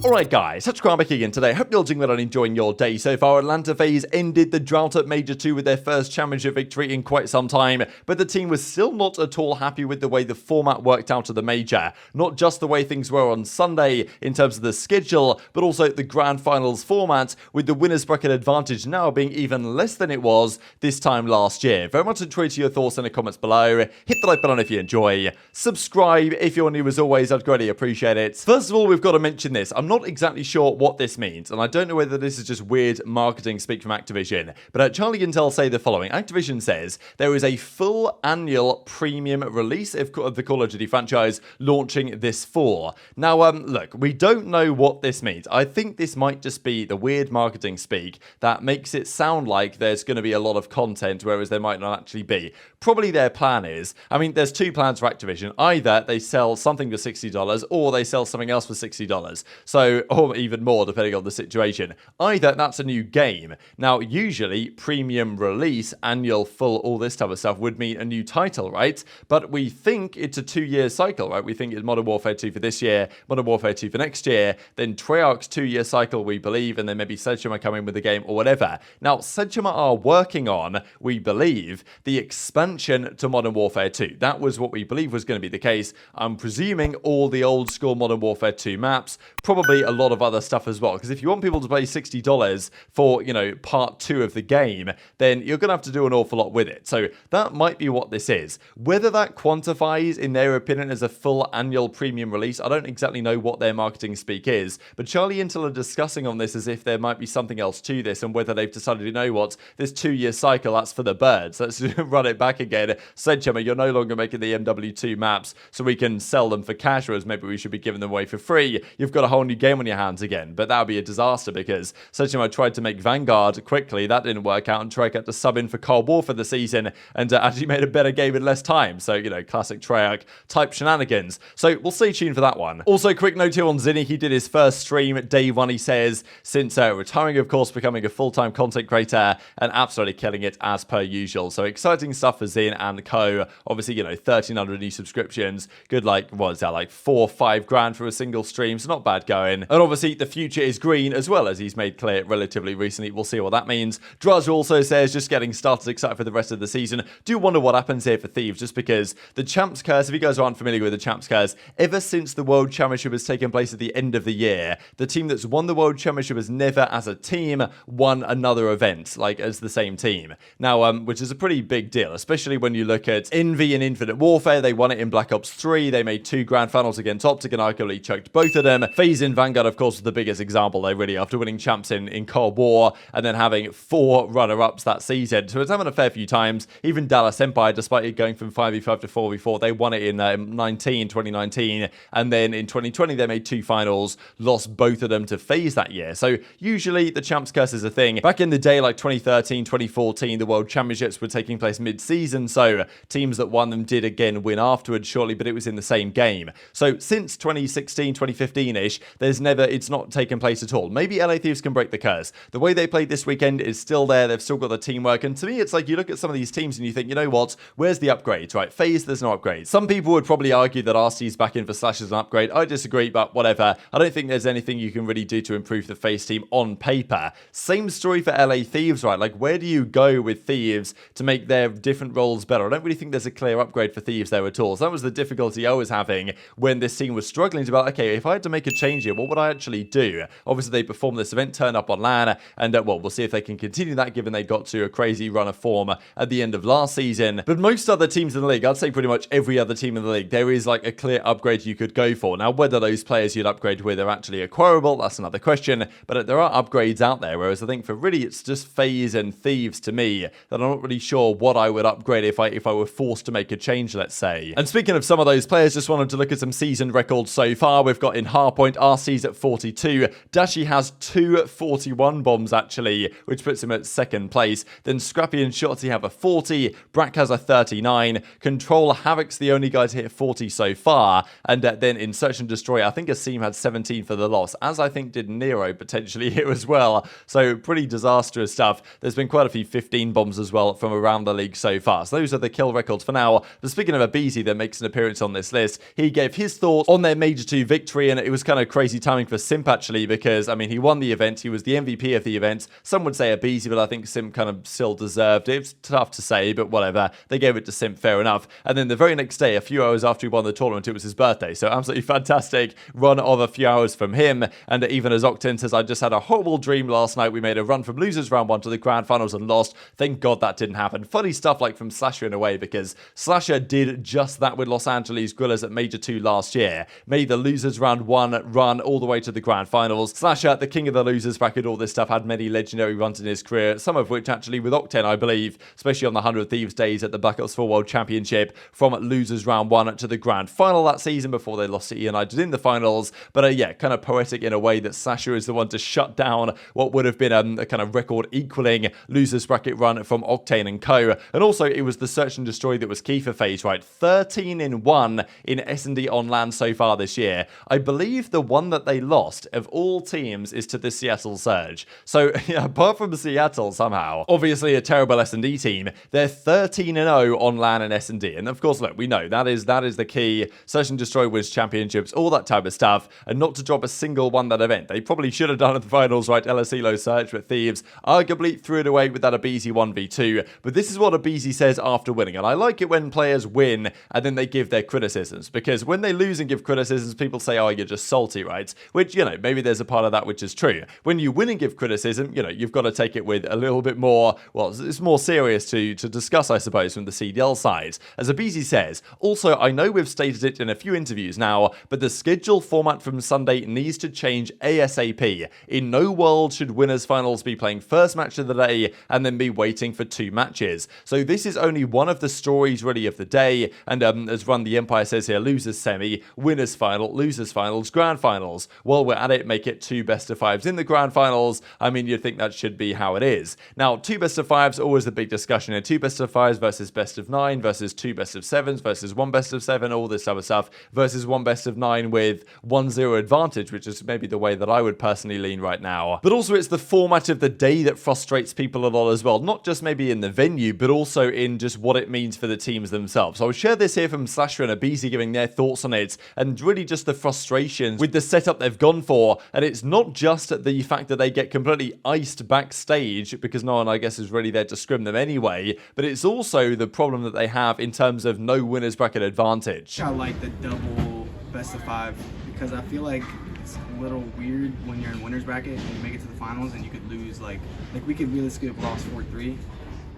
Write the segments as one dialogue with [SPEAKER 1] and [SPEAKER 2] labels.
[SPEAKER 1] Alright guys, TacticalRab again today. Hope you're doing well and enjoying your day so far. Atlanta FaZe ended the drought at Major 2 with their first championship victory in quite some time, but the team was still not at all happy with the way the format worked out of the Major. Not just the way things were on Sunday in terms of the schedule, but also the Grand Finals format, with the winner's bracket advantage now being even less than it was this time last year. Very much enjoy to your thoughts in the comments below. Hit the like button if you enjoy. Subscribe if you're new as always, I'd greatly appreciate it. First of all, we've got to mention this. I'm not exactly sure what this means, and I don't know whether this is just weird marketing speak from Activision, but Charlie Intel say the following. Activision says there is a full annual premium release of the Call of Duty franchise launching this fall. Now, look, we don't know what this means. I think this might just be the weird marketing speak that makes it sound like there's going to be a lot of content, whereas there might not actually be. Probably their plan is, I mean, there's two plans for Activision. Either they sell something for $60 or they sell something else for $60. So, or even more depending on the situation. Either that's a new game. Now, usually premium release, annual, full, all this type of stuff would mean a new title, right? But we think it's a 2-year cycle, right? We think it's Modern Warfare 2 for this year, Modern Warfare 2 for next year, then Treyarch's 2-year cycle, we believe, and then maybe Cellium are coming with the game or whatever. Now, Cellium are working on, we believe, the expansion to Modern Warfare 2. That was what we believe was going to be the case. I'm presuming all the old school Modern Warfare 2 maps, probably a lot of other stuff as well, because if you want people to pay $60 for, you know, part 2 of the game, then you're going to have to do an awful lot with it. So that might be what this is. Whether that quantifies, in their opinion, as a full annual premium release, I don't exactly know what their marketing speak is, but Charlie Intel are discussing on this as if there might be something else to this, and whether they've decided, you know what, this 2-year cycle, that's for the birds. Let's run it back again. Cellium, you're no longer making the MW2 maps so we can sell them for cash, whereas maybe we should be giving them away for free. You've got a whole new game on your hands again, but that would be a disaster because Cellium tried to make Vanguard quickly, that didn't work out, and Treyarch had to sub in for Cold War for the season and actually made a better game in less time. So, you know, classic Treyarch type shenanigans. So we'll stay tuned for that one. Also, quick note here on Zinni, he did his first stream day 1, he says, since retiring, of course, becoming a full-time content creator and absolutely killing it as per usual. So exciting stuff for Zin and co. Obviously, you know, 1,300 new subscriptions, good, like, what is that, like 4 or 5 grand for a single stream, so not bad going. And obviously the future is green as well, as he's made clear relatively recently. We'll see what that means. Drazah also says, just getting started, excited for the rest of the season. Do wonder what happens here for Thieves, just because the Champs Curse, if you guys aren't familiar with the Champs Curse, ever since the World Championship has taken place at the end of the year, the team that's won the World Championship has never as a team won another event, like as the same team. Now, which is a pretty big deal, especially when you look at Envy and Infinite Warfare. They won it in Black Ops 3. They made 2 grand finals against OpTic and iLLeY choked both of them. FaZe in Vanguard, of course, was the biggest example. They really, after winning champs in Cold War and then having 4 runner-ups that season. So it's happened a fair few times. Even Dallas Empire, despite it going from 5v5 to 4v4, they won it in 2019, and then in 2020 they made 2 finals, lost both of them to FaZe that year. So usually the Champs Curse is a thing. Back in the day, like 2013, 2014, the World Championships were taking place mid-season, so teams that won them did again win afterwards, surely, but it was in the same game. So since 2016, 2015-ish, it's not taken place at all. Maybe LA Thieves can break the curse. The way they played this weekend is still there. They've still got the teamwork, and to me, it's like you look at some of these teams and you think, you know what, where's the upgrades, right? FaZe, there's no upgrades. Some people would probably argue that Arcitys back in for Slash is an upgrade. I disagree, but whatever. I don't think there's anything you can really do to improve the FaZe team on paper. Same story for LA Thieves, right? Like, where do you go with Thieves to make their different roles better? I don't really think there's a clear upgrade for Thieves there at all. So that was the difficulty I was having when this team was struggling to be like, okay, if I had to make a change here, what would I actually do? Obviously, they performed this event, turned up on LAN, and well, we'll see if they can continue that, given they got to a crazy run of form at the end of last season. But most other teams in the league, I'd say pretty much every other team in the league, there is like a clear upgrade you could go for. Now, whether those players you'd upgrade with are actually acquirable, that's another question, but there are upgrades out there, whereas I think for really, it's just FaZe and Thieves to me that I'm not really sure what I would upgrade if I were forced to make a change, let's say. And speaking of some of those players, just wanted to look at some season records so far. We've got in hardpoint, RC's at 42, Dashy has 2 41 bombs actually, which puts him at 2nd place. Then Scrappy and Shotzzy have a 40, Brack has a 39, Control Havoc's the only guy to hit 40 so far, and then in Search and Destroy, I think Asim had 17 for the loss, as I think did Nero potentially here as well. So pretty disastrous stuff. There's been quite a few 15 bombs as well from around the league so far. So those are the kill records for now. But speaking of aBeZy that makes an appearance on this list, he gave his thoughts on their Major 2 victory, and it was kind of crazy crazy timing for Simp, actually, because, I mean, he won the event. He was the MVP of the event. Some would say aBeZy, but I think Simp kind of still deserved it. It's tough to say, but whatever. They gave it to Simp, fair enough. And then the very next day, a few hours after he won the tournament, it was his birthday. So absolutely fantastic run of a few hours from him. And even as Octane says, I just had a horrible dream last night. We made a run from losers round 1 to the grand finals and lost. Thank God that didn't happen. Funny stuff like from Slasher in a way, because Slasher did just that with Los Angeles Guerrillas at Major 2 last year. Made the losers round 1 run all the way to the grand finals. Slasher, the king of the losers bracket, all this stuff, had many legendary runs in his career, some of which actually with Octane, I believe, especially on the 100 Thieves days at the Black Ops 4 World Championship, from losers round 1 to the grand final that season before they lost to United in the finals. But yeah, kind of poetic in a way that Slasher is the one to shut down what would have been a kind of record equaling losers bracket run from Octane and co. And also it was the search and destroy that was key for FaZe, right? 13-1 in S&D on LAN so far this year. I believe the one that they lost of all teams is to the Seattle Surge. So yeah, apart from Seattle somehow, obviously a terrible S&D team, they're 13-0 on LAN and S&D. And of course, look, we know that is the key. Search and destroy wins championships, all that type of stuff, and not to drop a single one that event. They probably should have done at the finals, right? LSELO Search, but Thieves arguably threw it away with that aBeZy 1v2. But this is what aBeZy says after winning. And I like it when players win and then they give their criticisms, because when they lose and give criticisms, people say, oh, you're just salty, right? Which, you know, maybe there's a part of that which is true. When you win and give criticism, you know, you've got to take it with a little bit more, well, it's more serious to discuss, I suppose, from the CDL side. As aBeZy says, also, I know we've stated it in a few interviews now, but the schedule format from Sunday needs to change ASAP. In no world should winners finals be playing first match of the day and then be waiting for 2 matches. So this is only one of the stories really of the day. And as Run the Empire says here, losers semi, winners final, losers finals, grand finals. While we're at it, make it 2 best of 5s in the grand finals. I mean, you'd think that should be how it is. Now, 2 best of 5s, always the big discussion here. 2 best of 5s versus best of 9 versus 2 best of 7s versus 1 best of 7, all this type of stuff, versus 1 best of 9 with 1-0 advantage, which is maybe the way that I would personally lean right now. But also it's the format of the day that frustrates people a lot as well, not just maybe in the venue, but also in just what it means for the teams themselves. So I'll share this here from Slasher and aBeZy giving their thoughts on it, and really just the frustrations with the setup they've gone for. And it's not just the fact that they get completely iced backstage, because no one, I guess, is really there to scrim them anyway, but it's also the problem that they have in terms of no winners bracket advantage.
[SPEAKER 2] I like the double best of 5 because I feel like it's a little weird when you're in winners bracket and you make it to the finals and you could lose like we could realistically have lost 4-3,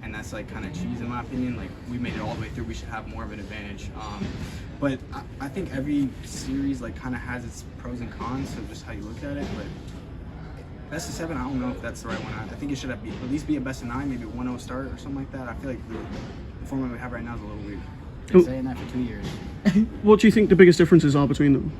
[SPEAKER 2] and that's like kind of cheese in my opinion. Like, we made it all the way through, we should have more of an advantage. But I think every series like kind of has its pros and cons, so just how you look at it. But best of 7, I don't know if that's the right one. I think it should have at least be a best of 9, maybe a 1-0 start or something like that. I feel like the format we have right now is a little weird.
[SPEAKER 3] Been saying that for 2 years.
[SPEAKER 4] What do you think the biggest differences are between them?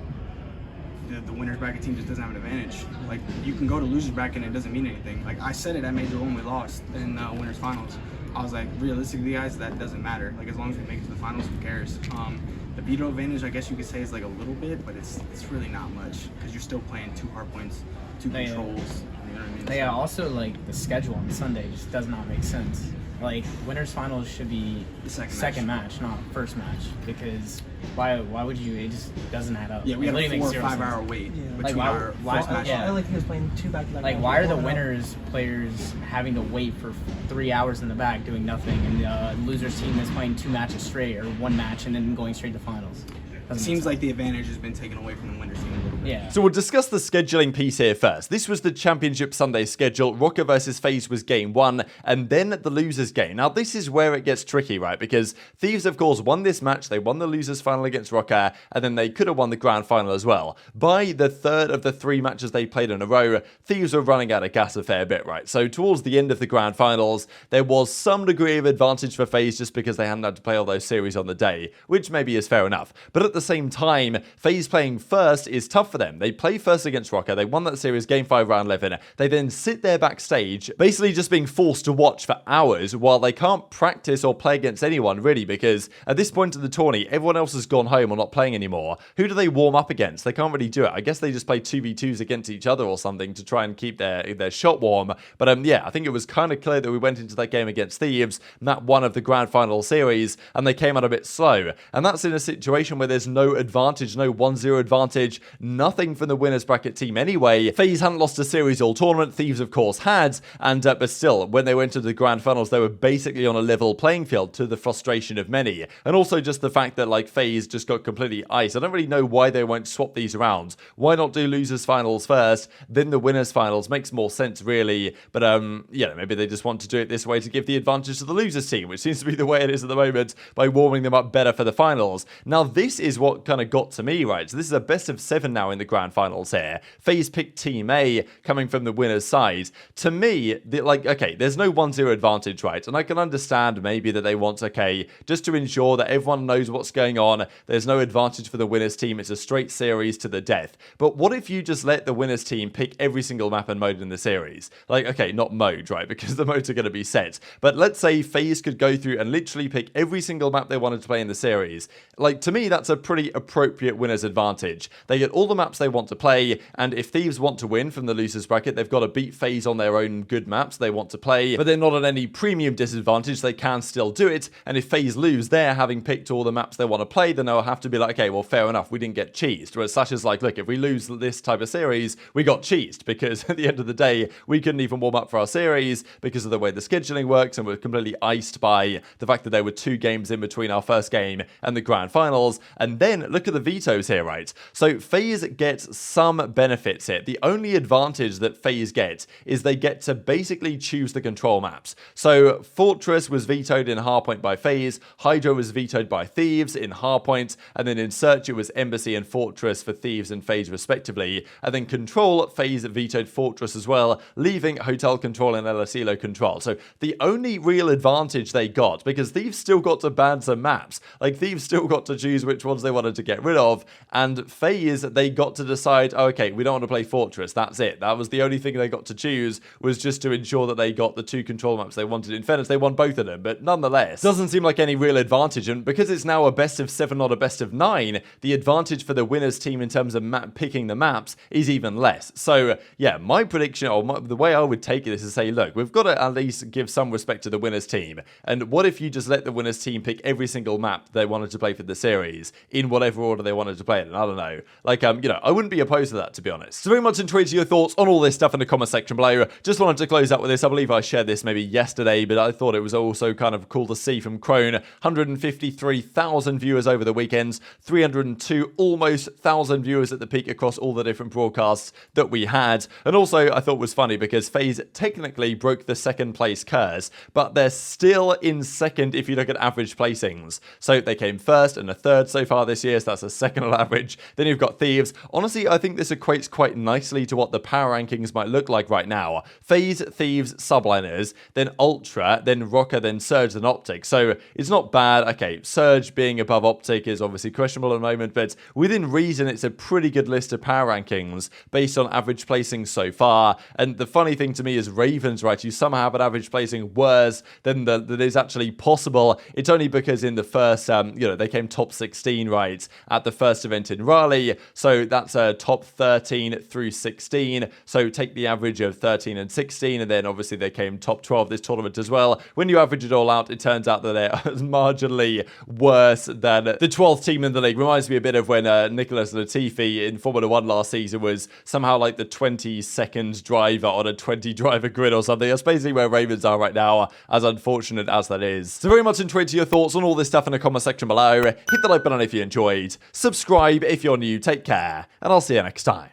[SPEAKER 2] The winners bracket team just doesn't have an advantage. Like, you can go to losers bracket and it doesn't mean anything. Like, I said it at Major when we lost in winners finals. I was like, realistically, guys, that doesn't matter. Like, as long as we make it to the finals, who cares? The veto advantage, I guess you could say, is like a little bit, but it's really not much because you're still playing 2 hard points, 2 controls. You know what I mean?
[SPEAKER 3] Yeah, also like the schedule on Sunday just does not make sense. Like, winners finals should be
[SPEAKER 2] The
[SPEAKER 3] second match, not first match, because why would you? It just doesn't add up.
[SPEAKER 2] Yeah, we
[SPEAKER 3] It
[SPEAKER 2] got a
[SPEAKER 3] really
[SPEAKER 2] 4 or
[SPEAKER 3] makes
[SPEAKER 2] 5
[SPEAKER 3] zero
[SPEAKER 2] hour
[SPEAKER 3] sense.
[SPEAKER 2] wait
[SPEAKER 3] Like,
[SPEAKER 2] between our first match.
[SPEAKER 3] yeah.
[SPEAKER 5] I like he was playing 2 back-to-back.
[SPEAKER 3] Like, why are the winners players having to wait for 3 hours in the back doing nothing, and the losers team is playing 2 matches straight or 1 match and then going straight to finals?
[SPEAKER 2] It seems like the advantage has been taken away from the winners team a little bit.
[SPEAKER 3] Yeah.
[SPEAKER 1] So we'll discuss the scheduling piece here first. This was the Championship Sunday schedule. Rokkr versus FaZe was game 1, and then the losers game. Now, this is where it gets tricky, right? Because Thieves, of course, won this match. They won the losers final against Rokkr, and then they could have won the grand final as well. By the 3rd of the 3 matches they played in a row, Thieves were running out of gas a fair bit, right? So towards the end of the grand finals, there was some degree of advantage for FaZe just because they hadn't had to play all those series on the day, which maybe is fair enough. But at the same time, FaZe playing first is tough for them. They play first against Rokkr. They won that series game 5 round 11. They then sit there backstage, basically just being forced to watch for hours while they can't practice or play against anyone really, because at this point in the tourney, everyone else has gone home or not playing anymore. Who do they warm up against? They can't really do it. I guess they just play 2v2s against each other or something to try and keep their shot warm. But yeah, I think it was kind of clear that we went into that game against Thieves, that one of the grand final series, and they came out a bit slow. And that's in a situation where there's no advantage, no 1-0 advantage, nothing from the winners bracket team anyway. FaZe hadn't lost a series all tournament, Thieves of course had, and but still, when they went to the grand finals, they were basically on a level playing field, to the frustration of many. And also just the fact that like FaZe just got completely iced. I don't really know why they won't swap these around. Why not do losers finals first, then the winners finals? Makes more sense really. But yeah, maybe they just want to do it this way to give the advantage to the losers team, which seems to be the way it is at the moment, by warming them up better for the finals. Now this is what kind of got to me, right? So this is a best of 7 now in the grand finals here. FaZe picked Team A coming from the winner's side. To me, like, okay, there's no 1-0 advantage, right? And I can understand maybe that they want, okay, just to ensure that everyone knows what's going on, there's no advantage for the winners team, it's a straight series to the death. But what if you just let the winners team pick every single map and mode in the series? Like, okay, not mode, right? Because the modes are going to be set. But let's say FaZe could go through and literally pick every single map they wanted to play in the series. Like, to me, that's a pretty appropriate winner's advantage. They get all the maps they want to play, and if Thieves want to win from the losers bracket, they've got to beat FaZe on their own good maps they want to play, but they're not at any premium disadvantage, they can still do it. And if FaZe lose there, having picked all the maps they want to play, then they'll have to be like, okay, well, fair enough, we didn't get cheesed. Whereas Slash is like, look, if we lose this type of series, we got cheesed, because at the end of the day, we couldn't even warm up for our series because of the way the scheduling works, and we're completely iced by the fact that there were 2 games in between our first game and the grand finals. And then look at the vetoes here, right? So FaZe gets some benefits here. The only advantage that FaZe gets is they get to basically choose the control maps. So Fortress was vetoed in Hardpoint by FaZe, Hydra was vetoed by Thieves in Hardpoint, and then in Search it was Embassy and Fortress for Thieves and FaZe respectively. And then Control, FaZe vetoed Fortress as well, leaving Hotel Control and LSELO Control. So the only real advantage they got, because Thieves still got to ban some maps, like Thieves still got to choose which ones they wanted to get rid of, and FaZe, they got to decide, oh, okay, we don't want to play Fortress, that's it. That was the only thing they got to choose, was just to ensure that they got the 2 control maps they wanted. In fairness, they won both of them, but nonetheless, doesn't seem like any real advantage. And because it's now a best of 7, not a best of 9, the advantage for the winners team in terms of picking the maps is even less. So yeah, my prediction, or the way I would take it, is to say, look, we've got to at least give some respect to the winners team. And what if you just let the winners team pick every single map they wanted to play for the series in whatever order they wanted to play it? And I don't know, like, you know, I wouldn't be opposed to that, to be honest. So very much intrigued to your thoughts on all this stuff in the comment section below. Just wanted to close out with this. I believe I shared this maybe yesterday, but I thought it was also kind of cool to see from Crone. 153,000 viewers over the weekends, 302 almost 1,000 viewers at the peak across all the different broadcasts that we had. And also I thought was funny because FaZe technically broke the 2nd place curse, but they're still in 2nd if you look at average placings. So they came 1st and a 3rd so far this year, so that's a 2nd on average. Then you've got Thieves. Honestly, I think this equates quite nicely to what the power rankings might look like right now. FaZe, Thieves, Subliners, then Ultra, then Rokkr, then Surge, then OpTic. So it's not bad. Okay, Surge being above OpTic is obviously questionable at the moment, but within reason, it's a pretty good list of power rankings based on average placings so far. And the funny thing to me is Ravens, right? You somehow have an average placing worse than that is actually possible. It's only because in the first, you know, they came top 16, right, at the first event in Raleigh. So that's a top 13 through 16. So take the average of 13 and 16, and then obviously they came top 12 this tournament as well. When you average it all out, it turns out that they're marginally worse than the 12th team in the league. Reminds me a bit of when Nicholas Latifi in Formula 1 last season was somehow like the 22nd driver on a 20 driver grid or something. That's basically where Ravens are right now, as unfortunate as that is. So very much intrigued to your thoughts on all this stuff in the comment section below. Hit the like button if you enjoyed. Subscribe if you're new. Take care, and I'll see you next time.